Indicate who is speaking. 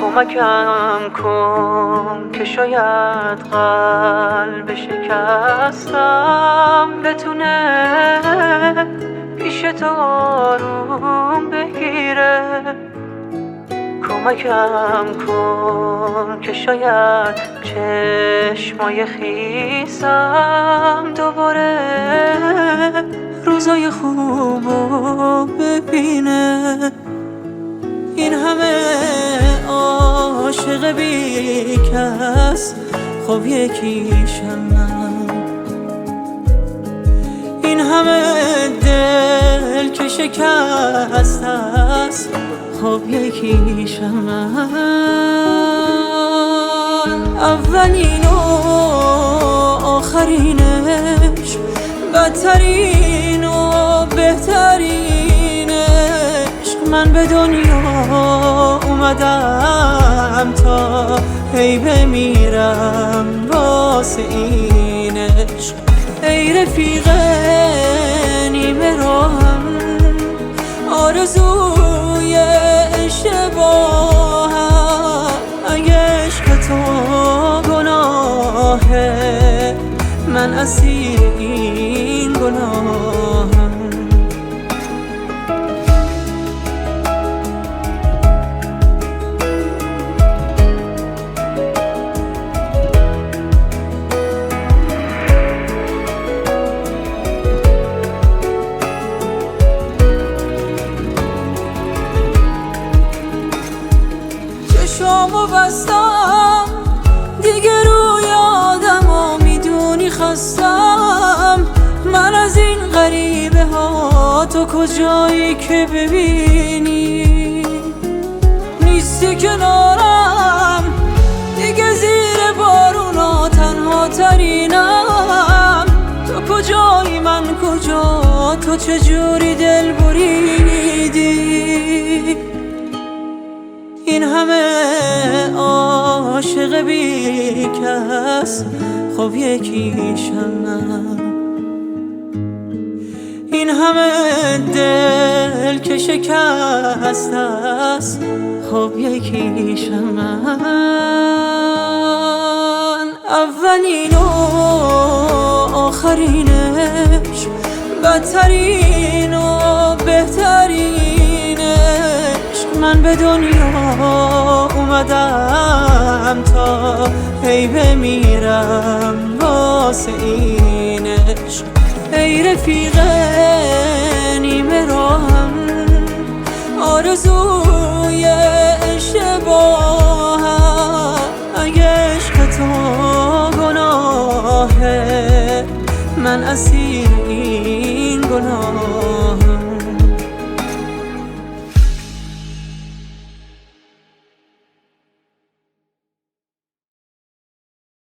Speaker 1: کمکم کن که شاید قلب شکستم بتونه پیش تو آروم بگیره. کمکم کن که شاید چشمای خیسم دوباره روزای خوبو ببینه. این همه عاشق بی کس، خب یکیشم من. این همه دل که شکست است، خب یکیشم من. اولین و آخرینش، بدترین و بهترین عشق. من به دنیا اومدم تا هی بمیرم واسه این عشق. ای رفیق نیمه راهم، آرزوی اشتباهم. اگه عشق تو گناهه، من اسیر این گناهم. چشامو بستم دیگه، روی آدمو میدونی خستم. من از این غریبه ها، تو کجایی که ببینی نیستی کنارم. دیگه زیر بارونا تنها ترینم. تو کجایی من کجا، تو چجوری دل بریدی. این همه عاشق بی کس، خب یکیشم من. این همه دل که شکست است، خب یکیشم من. اولین و آخرینش، بدترین و بهترین عشق. من به دنیا اومدم تا هی بمیرم واسه این عشق. ای رفیق نیمه راهم، آرزوی اشتباهم. اگه عشق تو گناهه، من اسیر این گناه.